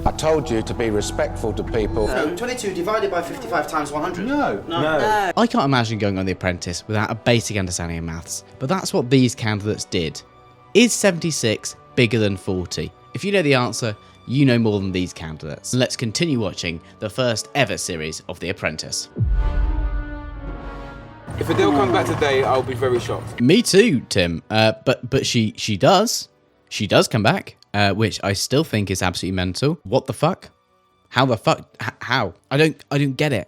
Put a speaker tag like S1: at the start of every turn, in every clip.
S1: I told you to be respectful to people.
S2: No, 22 divided by 55 times 100.
S1: No.
S3: I can't imagine going on The Apprentice without a basic understanding of maths, but that's what these candidates did. Is 76 bigger than 40? If you know the answer, you know more than these candidates. Let's continue watching the first ever series of The Apprentice.
S4: If Adele comes back today, I'll be very shocked.
S3: Me too, Tim. But she does. She does come back, which I still think is absolutely mental. What the fuck? How the fuck? How? I don't get it.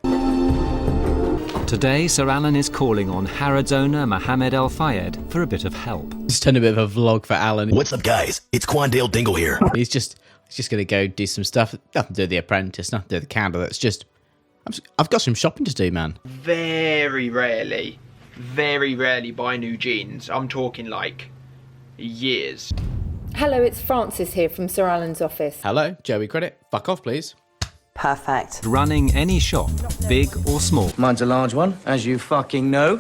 S5: Today, Sir Alan is calling on Harrods owner Mohammed El Fayed for a bit of help.
S3: Just done a bit of a vlog for Alan.
S6: What's up, guys? It's Quandale Dingle here.
S3: He's just gonna go do some stuff. Nothing to do with The Apprentice. Nothing to do with the candidates. Just I've got some shopping to do, man.
S7: Very rarely buy new jeans. I'm talking like years.
S8: Hello, it's Frances here from Sir Alan's office.
S3: Hello, Joey Credit. Fuck off, please.
S9: Perfect.
S5: Running any shop, big or small,
S2: Mine's a large one, as you fucking know.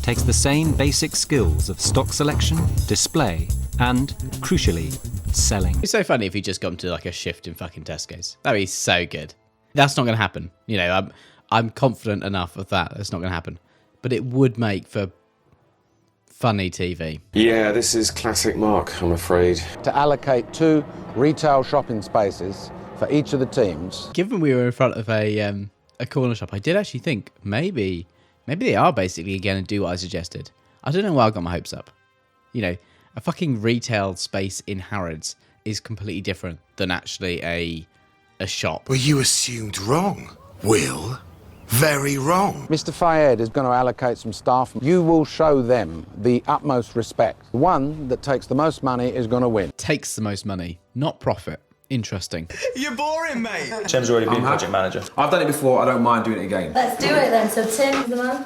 S5: takes the same basic skills of stock selection, display, and, crucially, selling.
S3: It's so funny if you just got into like a shift in fucking Tesco's. That'd be so good. That's not going to happen. You know, I'm confident enough of that. That's not going to happen. But it would make for funny TV.
S4: Yeah, this is classic Mark, I'm afraid.
S1: To allocate 2 retail shopping spaces for each of the teams.
S3: Given we were in front of a corner shop, I did actually think maybe they are basically going to do what I suggested. I don't know why I got my hopes up. You know, a fucking retail space in Harrods is completely different than actually a shop.
S6: Well, you assumed wrong, Will. Very wrong.
S1: Mr. Fayed is going to allocate some staff. You will show them the utmost respect. The one that takes the most money is going to win.
S3: Takes the most money, not profit. Interesting.
S6: You're boring, mate.
S10: Tim's already been project manager.
S11: I've done it before, I don't mind doing it again.
S8: Let's do it then. So Tim's the man.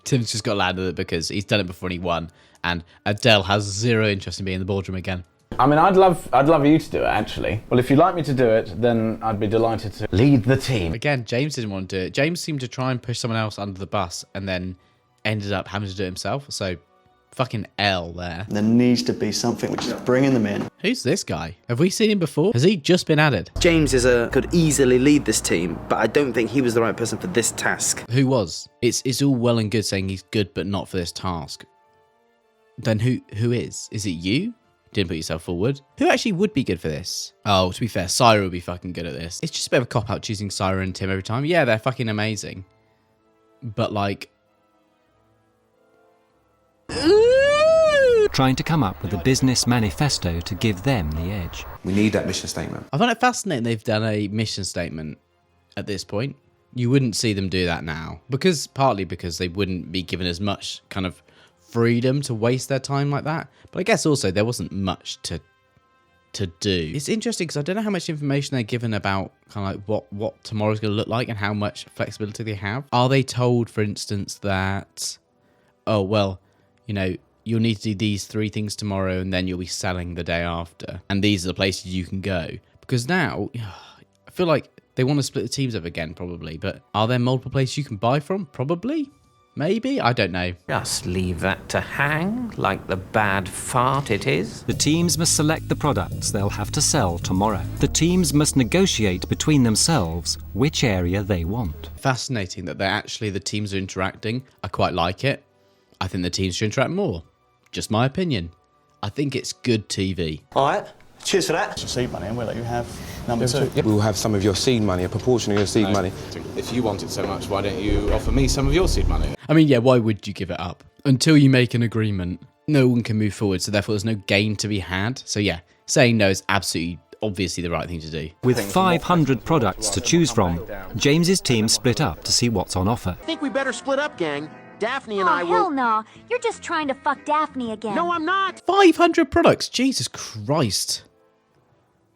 S3: Tim's just got landed it because he's done it before and he won. And Adele has zero interest in being in the boardroom again.
S12: I mean, I'd love you to do it, actually. Well, if you'd like me to do it, then I'd be delighted to lead the team.
S3: Again, James didn't want to do it. James seemed to try and push someone else under the bus and then ended up having to do it himself. So, fucking L there.
S2: There needs to be something which is bringing them in.
S3: Who's this guy? Have we seen him before? Has he just been added?
S2: James could easily lead this team, but I don't think he was the right person for this task.
S3: Who was? It's all well and good saying he's good, but not for this task. Then who is? Is it you? Didn't put yourself forward. Who actually would be good for this? Oh, to be fair, Syra would be fucking good at this. It's just a bit of a cop-out choosing Syra and Tim every time. Yeah, they're fucking amazing. But like...
S5: Trying to come up with a business manifesto to give them the edge.
S11: We need that mission statement.
S3: I find it fascinating they've done a mission statement at this point. You wouldn't see them do that now. Partly because they wouldn't be given as much kind of freedom to waste their time like that. But I guess also there wasn't much to do. It's interesting because I don't know how much information they're given about kind of like what tomorrow's going to look like and how much flexibility they have. Are they told, for instance, that, oh, well, you know, you'll need to do these 3 things tomorrow and then you'll be selling the day after. And these are the places you can go. Because now, I feel like they want to split the teams up again, probably. But are there multiple places you can buy from? Probably. Maybe? I don't know.
S9: Just leave that to hang like the bad fart it is.
S5: The teams must select the products they'll have to sell tomorrow. The teams must negotiate between themselves which area they want.
S3: Fascinating that the teams are interacting. I quite like it. I think the teams should interact more. Just my opinion. I think it's good TV.
S2: All right, cheers for that.
S10: Seed money, and we'll let you have number 2.
S4: We'll have some of your seed money, a proportion of your seed money. If you want it so much, why don't you offer me some of your seed money?
S3: I mean, yeah, why would you give it up? Until you make an agreement, no one can move forward, so therefore there's no gain to be had. So yeah, saying no is absolutely, obviously the right thing to do.
S5: With 500 products to choose from, James's team split up to see what's on offer.
S13: I think we better split up, gang. Daphne and I will...
S14: Oh, hell no. You're just trying to fuck Daphne again.
S13: No, I'm not.
S3: 500 products? Jesus Christ.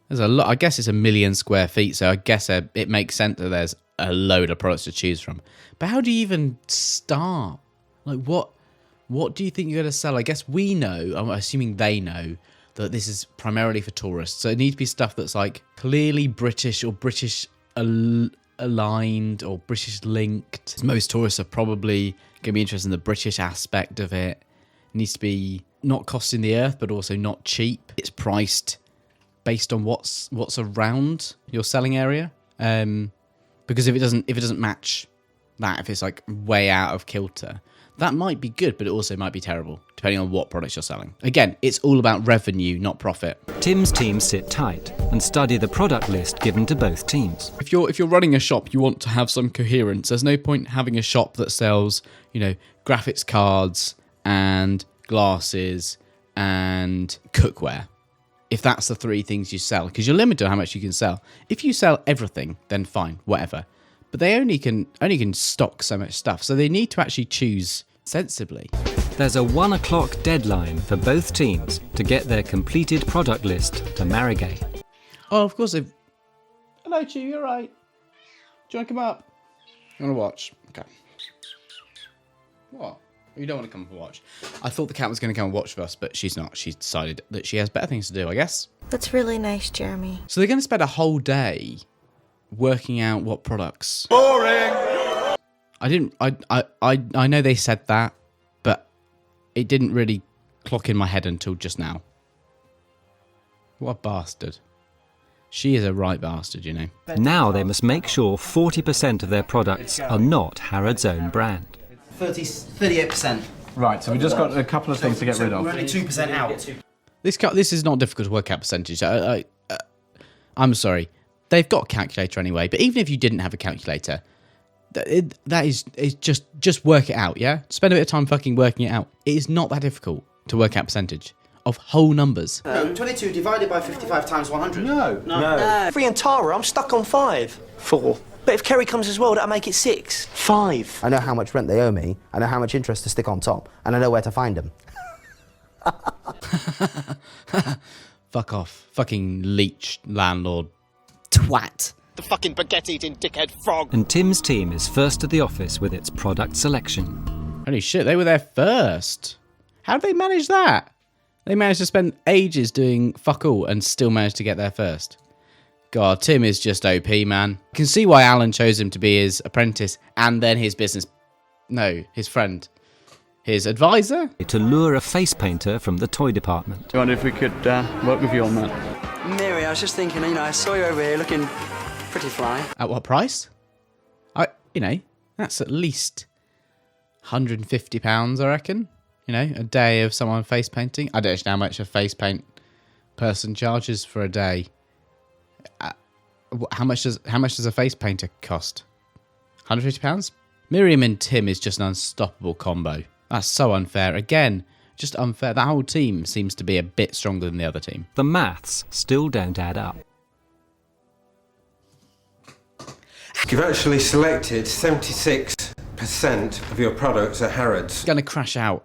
S3: There's a lot. I guess it's 1 million square feet, so I guess it makes sense that there's a load of products to choose from. But how do you even start? Like, what do you think you're going to sell? I guess we know, I'm assuming they know, that this is primarily for tourists. So it needs to be stuff that's like clearly British or British aligned or British linked. Most tourists are probably going to be interested in the British aspect of it. It needs to be not costing the earth, but also not cheap. It's priced based on what's around your selling area. Because if it doesn't match that, if it's like way out of kilter, that might be good, but it also might be terrible, depending on what products you're selling. Again, it's all about revenue, not profit.
S5: Tim's team sit tight and study the product list given to both teams.
S3: If you're running a shop, you want to have some coherence. There's no point having a shop that sells, graphics cards and glasses and cookware. If that's the three things you sell, because you're limited on how much you can sell. If you sell everything, then fine, whatever. But they only can stock so much stuff, so they need to actually choose sensibly.
S5: There's a 1 o'clock deadline for both teams to get their completed product list to Marigay.
S3: Oh, of course they've... Hello, Chew, you're right. Do you want to come up? You want to watch? Okay. What? You don't want to come and watch? I thought the cat was going to come and watch with us, but she's not. She's decided that she has better things to do, I guess.
S15: That's really nice, Jeremy.
S3: So they're going to spend a whole day working out what products.
S6: Boring!
S3: I know they said that, but it didn't really clock in my head until just now. What a bastard. She is a right bastard,
S5: Now they must make sure 40% of their products are not Harrods' own brand.
S2: 38%.
S12: Right, so we just got a couple of things to get rid of.
S2: We're only 2% out.
S3: This is not difficult to work out percentage. I'm sorry. They've got a calculator anyway, but even if you didn't have a calculator, that is just work it out, yeah? Spend a bit of time fucking working it out. It is not that difficult to work out percentage of whole numbers.
S2: 22 divided by 55 times 100.
S13: No. Free and Tara, I'm stuck on 5. 4. But if Kerry comes as well, that'll make it 6. 5.
S2: I know how much rent they owe me. I know how much interest to stick on top. And I know where to find them.
S3: Fuck off. Fucking leech landlord. Twat.
S13: The fucking baguette-eating dickhead frog.
S5: And Tim's team is first at the office with its product selection.
S3: Holy shit, they were there first. How did they manage that? They managed to spend ages doing fuck all and still managed to get there first. God, Tim is just OP, man. You can see why Alan chose him to be his apprentice and then his his friend. His advisor?
S5: To lure a face painter from the toy department.
S12: I wonder if we could work with you on that.
S16: Mary, I was just thinking, I saw you over here looking pretty fly.
S3: At what price? That's at least £150, I reckon. A day of someone face painting. I don't know how much a face paint person charges for a day. How much does a face painter cost? £150? Miriam and Tim is just an unstoppable combo. That's so unfair. Again, just unfair. That whole team seems to be a bit stronger than the other team.
S5: The maths still don't add up.
S17: You've actually selected 76% of your products at Harrods.
S3: I'm going to crash out.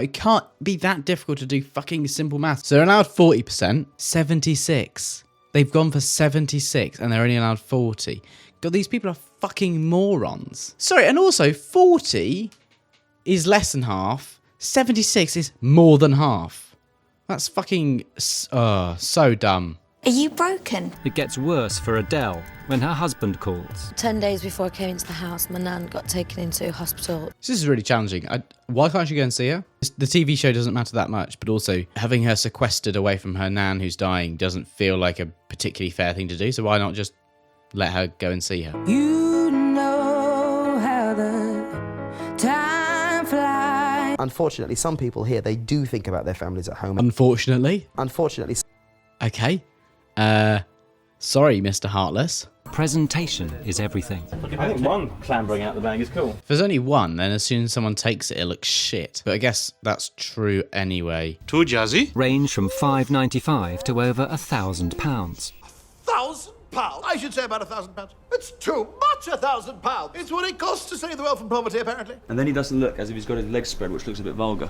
S3: It can't be that difficult to do fucking simple maths. So they're allowed 40%, 76. They've gone for 76 and they're only allowed 40. God, these people are fucking morons. Sorry, and also 40 is less than half. 76 is more than half. That's fucking so dumb.
S15: Are you broken?
S5: It gets worse for Adele when her husband calls.
S8: 10 days before I came into the house, my nan got taken into hospital.
S3: This is really challenging. Why can't you go and see her? The TV show doesn't matter that much, but also having her sequestered away from her nan who's dying doesn't feel like a particularly fair thing to do, so why not just let her go and see her?
S18: You know how the time flies.
S2: Unfortunately, some people here, they do think about their families at home.
S3: Unfortunately?
S2: Unfortunately.
S3: Okay. Sorry, Mr. Heartless.
S5: Presentation is everything.
S10: I think one clambering out the bag is cool.
S3: If there's only one, then as soon as someone takes it, it looks shit. But I guess that's true anyway.
S6: Too jazzy?
S5: Range from £5.95 to over £1,000.
S6: £1,000? I should say about £1,000. It's too much, £1,000. It's what it costs to save the world from poverty, apparently.
S10: And then he doesn't look as if he's got his legs spread, which looks a bit vulgar.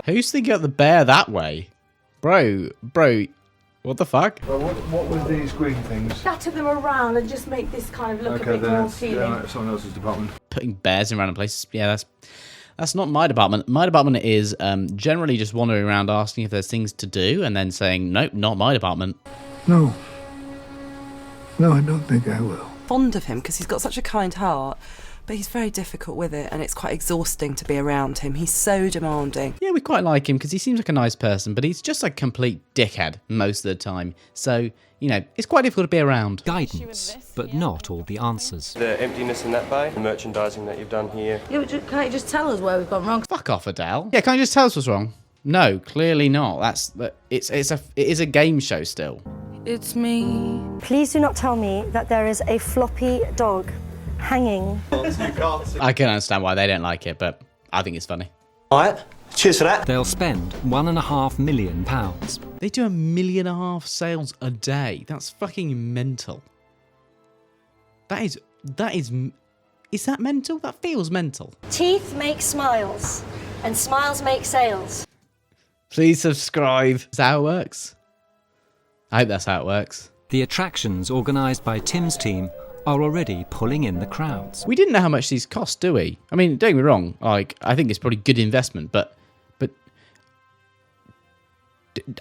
S3: Who's thinking of the bear that way? Bro, what the fuck?
S19: Well, what was these green things?
S18: Scatter them around and just make this kind of look a bit more appealing.
S19: Someone else's department.
S3: Putting bears in random places, yeah, that's not my department. My department is generally just wandering around asking if there's things to do and then saying, nope, not my department.
S19: No, I don't think I will.
S20: Fond of him because he's got such a kind heart, But he's very difficult with it, and it's quite exhausting to be around him. He's so demanding.
S3: Yeah, we quite like him because he seems like a nice person, but he's just a complete dickhead most of the time. So, it's quite difficult to be around.
S5: Guidance, but not all the answers.
S21: The emptiness in that bay, the merchandising that you've done here.
S8: Yeah, but can't you just tell us where we've gone wrong?
S3: Fuck off, Adele. Yeah, can't you just tell us what's wrong? No, clearly not. It is a game show still.
S8: It's me.
S22: Please do not tell me that there is a floppy dog hanging.
S3: I can understand why they don't like it, but I think it's funny.
S13: All right, cheers for that.
S5: They'll spend £1.5 million.
S3: They do 1.5 million sales a day. That's fucking mental. Is that mental? That feels mental.
S22: Teeth make smiles, and smiles make sales.
S3: Please subscribe. Is that how it works? I hope that's how it works.
S5: The attractions organised by Tim's team are already pulling in the crowds.
S3: We didn't know how much these cost, do we? I mean, don't get me wrong. I think it's probably good investment, but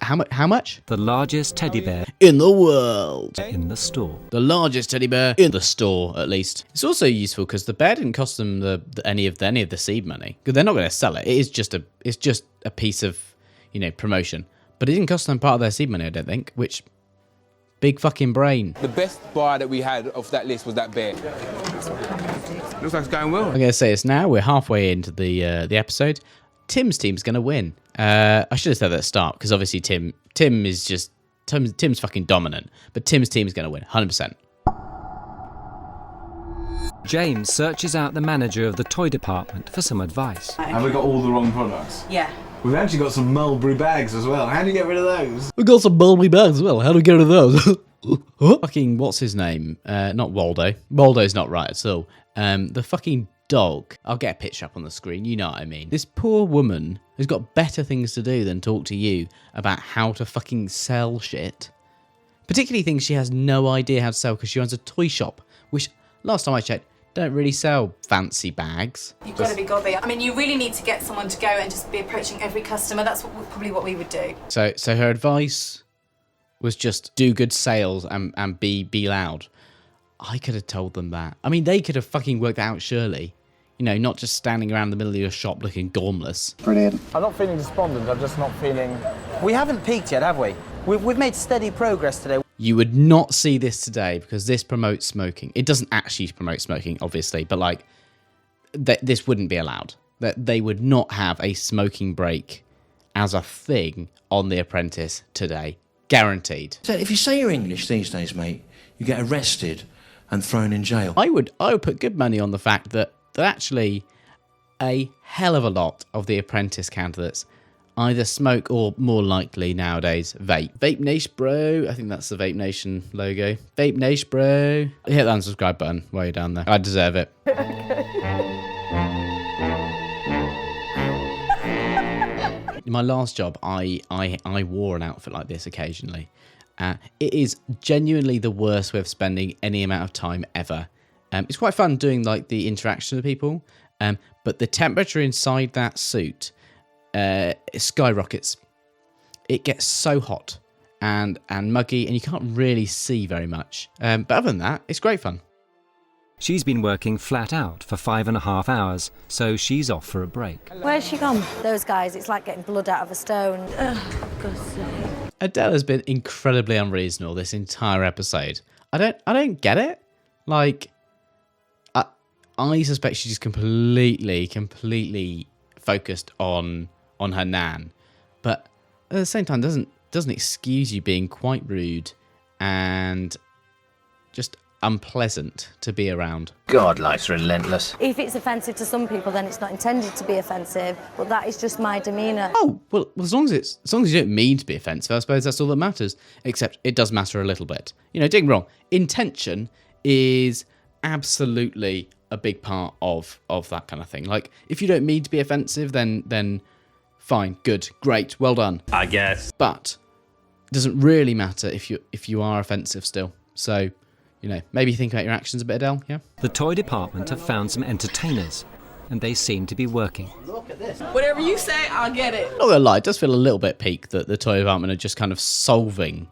S3: how much?
S5: The largest teddy bear
S3: in the world.
S5: In the store.
S3: The largest teddy bear in the store, at least. It's also useful because the bear didn't cost them any of the seed money. Because they're not going to sell it. It's just a piece of promotion. But it didn't cost them part of their seed money, I don't think. Which big fucking brain.
S4: The best buy that we had off that list was that bear. Looks like it's going well.
S3: I'm going to say this now. We're halfway into the episode. Tim's team's going to win. I should have said that at the start because obviously Tim's fucking dominant. But Tim's team's going to win, 100%.
S5: James searches out the manager of the toy department for some advice.
S12: Have we got all the wrong products?
S20: Yeah.
S12: We've actually got some mulberry bags as well. How do you get rid of those?
S3: We've got some mulberry bags as well. How do we get rid of those? Fucking, what's his name? Not Waldo. Waldo's not right at all. The fucking dog. I'll get a picture up on the screen, you know what I mean. This poor woman has got better things to do than talk to you about how to fucking sell shit. Particularly things she has no idea how to sell because she runs a toy shop, which, last time I checked, don't really sell fancy bags.
S18: You've got to be gobby. I mean, you really need to get someone to go and just be approaching every customer. That's probably what we would do.
S3: So her advice was just do good sales and be loud. I could have told them that. I mean, they could have fucking worked that out, surely. Not just standing around the middle of your shop looking gormless.
S12: Brilliant. I'm not feeling despondent, I'm just not feeling...
S13: We haven't peaked yet, have we? We've made steady progress today.
S3: You would not see this today because this promotes smoking. It doesn't actually promote smoking, obviously, but this wouldn't be allowed. That they would not have a smoking break as a thing on The Apprentice today. Guaranteed.
S6: So if you say you're English these days, mate, you get arrested and thrown in jail.
S3: I would put good money on the fact that actually a hell of a lot of the Apprentice candidates either smoke or, more likely nowadays, vape. Vape Nation, bro. I think that's the Vape Nation logo. Vape Nation, bro. Hit that unsubscribe button while you're down there. I deserve it. In my last job, I wore an outfit like this occasionally. It is genuinely the worst way of spending any amount of time ever. It's quite fun doing the interaction with people, but the temperature inside that suit it skyrockets. It gets so hot and muggy, and you can't really see very much. But other than that, it's great fun.
S5: She's been working flat out for 5.5 hours, so she's off for a break.
S8: Where's she gone? Those guys, it's like getting blood out of a stone. God's sake.
S3: Adele has been incredibly unreasonable this entire episode. I don't get it. I suspect she's completely focused on her nan, but at the same time doesn't excuse you being quite rude and just unpleasant to be around.
S9: God, life's relentless.
S8: If it's offensive to some people, then it's not intended to be offensive, but that is just my demeanour.
S3: Oh, well, as long as you don't mean to be offensive, I suppose that's all that matters. Except it does matter a little bit. Don't get me wrong, intention is absolutely a big part of that kind of thing. If you don't mean to be offensive, then fine, good, great, well done,
S9: I guess.
S3: But it doesn't really matter if you are offensive still. So, maybe think about your actions a bit, Adele, yeah?
S5: The toy department have found some entertainers, and they seem to be working.
S20: Look at this. Whatever you say, I'll get it.
S3: Not gonna lie, it does feel a little bit peak that the toy department are just kind of solving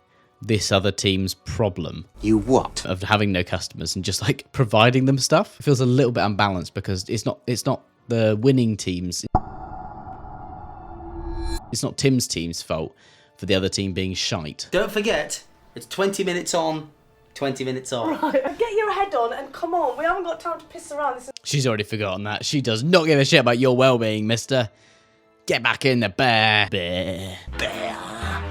S3: this other team's problem.
S2: You what?
S3: Of having no customers and just like providing them stuff. It feels a little bit unbalanced because it's not the winning teams. It's not Tim's team's fault for the other team being shite.
S2: Don't forget, it's 20 minutes on, 20 minutes off.
S22: Right, get your head on and come on. We haven't got time to piss around.
S3: She's already forgotten that. She does not give a shit about your well-being, mister. Get back in the bear. Bear.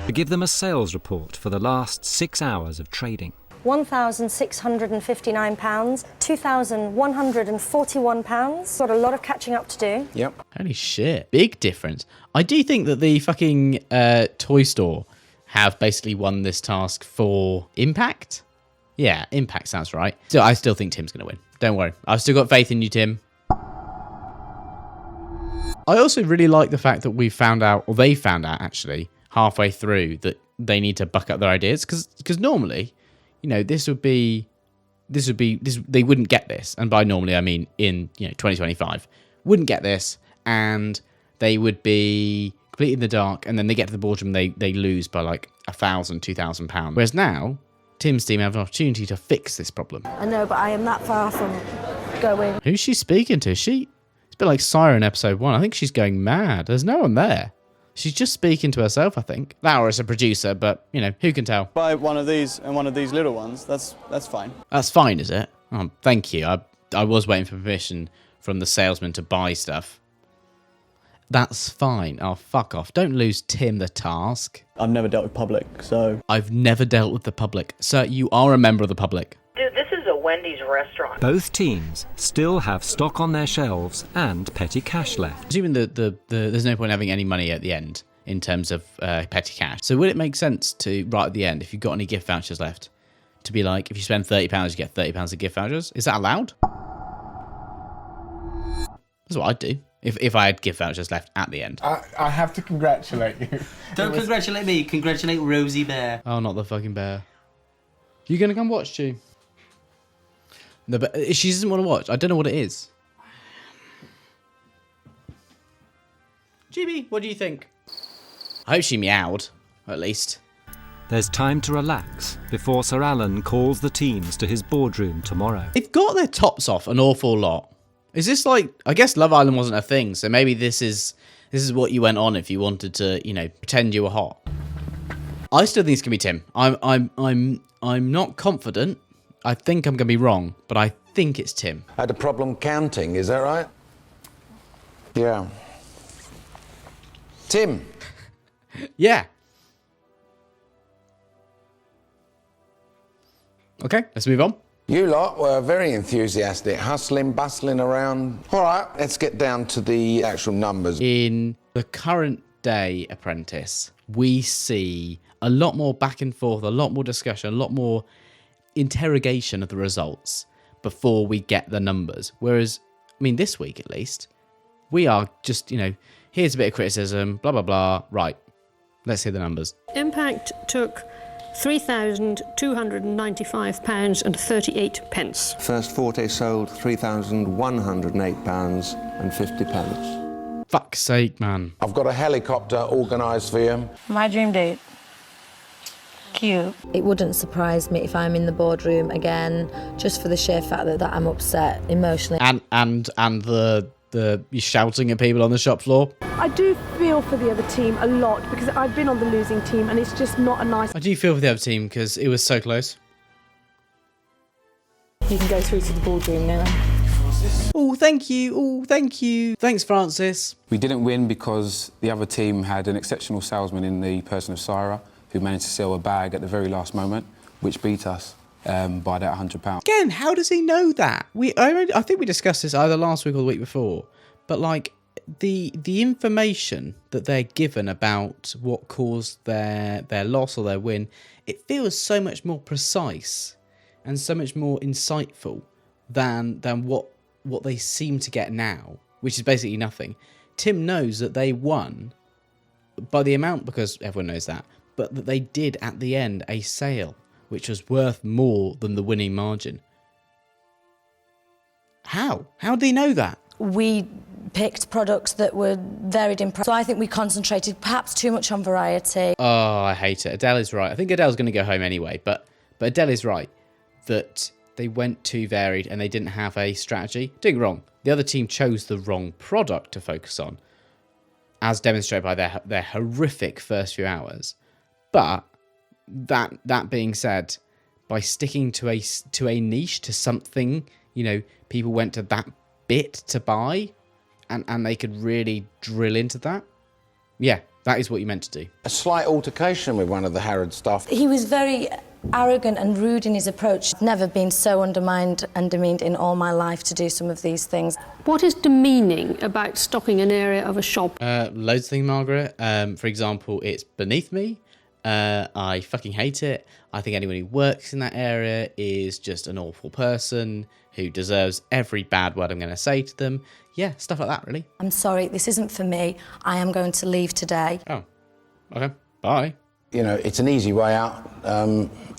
S5: To give them a sales report for the last 6 hours of trading.
S22: £1,659, £2,141. Got a lot of catching up to do.
S11: Yep.
S3: Holy shit. Big difference. I do think that the fucking toy store have basically won this task for impact. Yeah, impact sounds right. So I still think Tim's going to win. Don't worry. I've still got faith in you, Tim. I also really like the fact that we found out, or they found out actually, halfway through that they need to buck up their ideas. Because normally, you know, they wouldn't get this. And by normally, I mean in, 2025. Wouldn't get this, and they would be completely in the dark, and then they get to the boardroom, they lose by like £1,000, £2,000. Whereas now, Tim's team have an opportunity to fix this problem.
S22: I know, but I am that far from going.
S3: Who's she speaking to? It's a bit like Siren episode 1. I think she's going mad. There's no one there. She's just speaking to herself, I think. Laura is a producer, but, who can tell?
S1: Buy one of these and one of these little ones. That's fine.
S3: That's fine, is it? Oh, thank you. I was waiting for permission from the salesman to buy stuff. That's fine. Oh, fuck off. Don't lose Tim the task.
S1: I've never dealt with public, so...
S3: I've never dealt with the public. Sir, you are a member of the public.
S7: Dude, this is a Wendy's restaurant.
S5: Both teams still have stock on their shelves and petty cash left.
S3: Assuming there's no point having any money at the end in terms of petty cash. So would it make sense to, right at the end, if you've got any gift vouchers left, to be like, if you spend £30, you get £30 of gift vouchers? Is that allowed? That's what I'd do. If I had gift vouchers left at the end.
S12: I have to congratulate you.
S2: Don't congratulate me, congratulate Rosie Bear.
S3: Oh, not the fucking bear. You gonna come watch, Stu? No, but she doesn't want to watch. I don't know what it is. GB, what do you think? I hope she meowed, at least.
S5: There's time to relax before Sir Alan calls the teams to his boardroom tomorrow.
S3: They've got their tops off an awful lot. Is this like, I guess Love Island wasn't a thing, so maybe this is what you went on if you wanted to, pretend you were hot. I still think it's gonna be Tim. I'm not confident. I think I'm gonna be wrong, but I think it's Tim.
S23: I had a problem counting, is that right? Yeah. Tim.
S3: Yeah. Okay, let's move on.
S23: You lot were very enthusiastic, hustling, bustling around. All right, let's get down to the actual numbers.
S3: In the current day Apprentice, we see a lot more back and forth, a lot more discussion, a lot more interrogation of the results before we get the numbers. Whereas, this week at least, we are just, here's a bit of criticism, blah, blah, blah. Right, let's hear the numbers.
S22: Impact took £3,295.38.
S17: First forte sold £3,108.50.
S3: Fuck's sake, man.
S23: I've got a helicopter organised for you.
S22: My dream date. Cute.
S8: It wouldn't surprise me if I'm in the boardroom again, just for the sheer fact that I'm upset emotionally.
S3: And the you shouting at people on the shop floor.
S22: I do feel for the other team a lot because I've been on the losing team and it's just not a nice...
S3: I do feel for the other team because it was so close.
S22: You can go through to the boardroom now.
S3: Oh, thank you. Oh, thank you. Thanks, Francis.
S4: We didn't win because the other team had an exceptional salesman in the person of Syra, who managed to sell a bag at the very last moment, which beat us by that £100.
S3: Again, how does he know that? I think we discussed this either last week or the week before, but like the information that they're given about what caused their loss or their win, it feels so much more precise and so much more insightful than what they seem to get now, which is basically nothing. Tim knows that they won by the amount, because everyone knows that, but that they did at the end a sale which was worth more than the winning margin. How? How did he know that?
S22: we picked products that were varied in price. So I think we concentrated perhaps too much on variety.
S3: Oh, I hate it. Adele is right. I think Adele's going to go home anyway, but Adele is right that they went too varied and they didn't have a strategy. Doing wrong. The other team chose the wrong product to focus on, as demonstrated by their horrific first few hours. But that being said, by sticking to a niche, to something, you know, people went to that bit to buy, and they could really drill into that. Yeah, that is what you meant to do.
S23: A slight altercation with one of the Harrods staff.
S22: He was very arrogant and rude in his approach. I've never been so undermined and demeaned in all my life to do some of these things.
S14: What is demeaning about stocking an area of a shop?
S3: Loads of things, Margaret. For example, it's beneath me. I fucking hate it. I think anyone who works in that area is just an awful person who deserves every bad word I'm going to say to them. Yeah, stuff like that, really.
S22: I'm sorry, this isn't for me. I am going to leave today.
S3: Oh, okay. Bye.
S23: You know, it's an easy way out,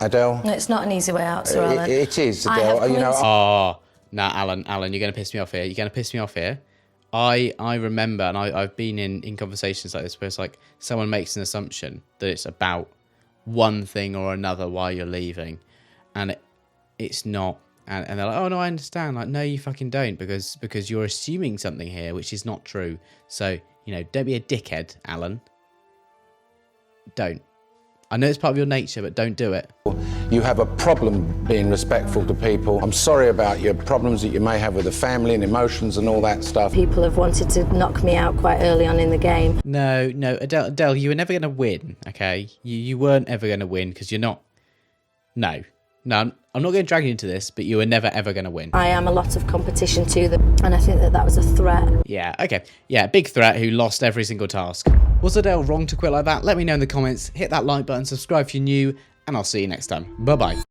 S23: Adele.
S22: No, it's not an easy way out, Sir Alan.
S23: It is, Adele. You know.
S3: Oh, nah, Alan, you're going to piss me off here. You're going to piss me off here. I remember, and I've been in conversations like this where it's like someone makes an assumption that it's about one thing or another while you're leaving, and it's not. And they're like, oh no, I understand. Like, no, you fucking don't, because you're assuming something here which is not true. So, you know, don't be a dickhead, Alan. Don't. I know it's part of your nature, but don't do it.
S23: You have a problem being respectful to people. I'm sorry about your problems that you may have with the family and emotions and all that stuff.
S22: People have wanted to knock me out quite early on in the game.
S3: No, Adele, you were never going to win, okay? You weren't ever going to win because you're not... No, I'm not going to drag you into this, but you were never, ever going to win.
S22: I am a lot of competition to them, and I think that was a threat.
S3: Yeah, okay. Yeah, big threat who lost every single task. Was Adele wrong to quit like that? Let me know in the comments. Hit that like button, subscribe if you're new, and I'll see you next time. Bye-bye.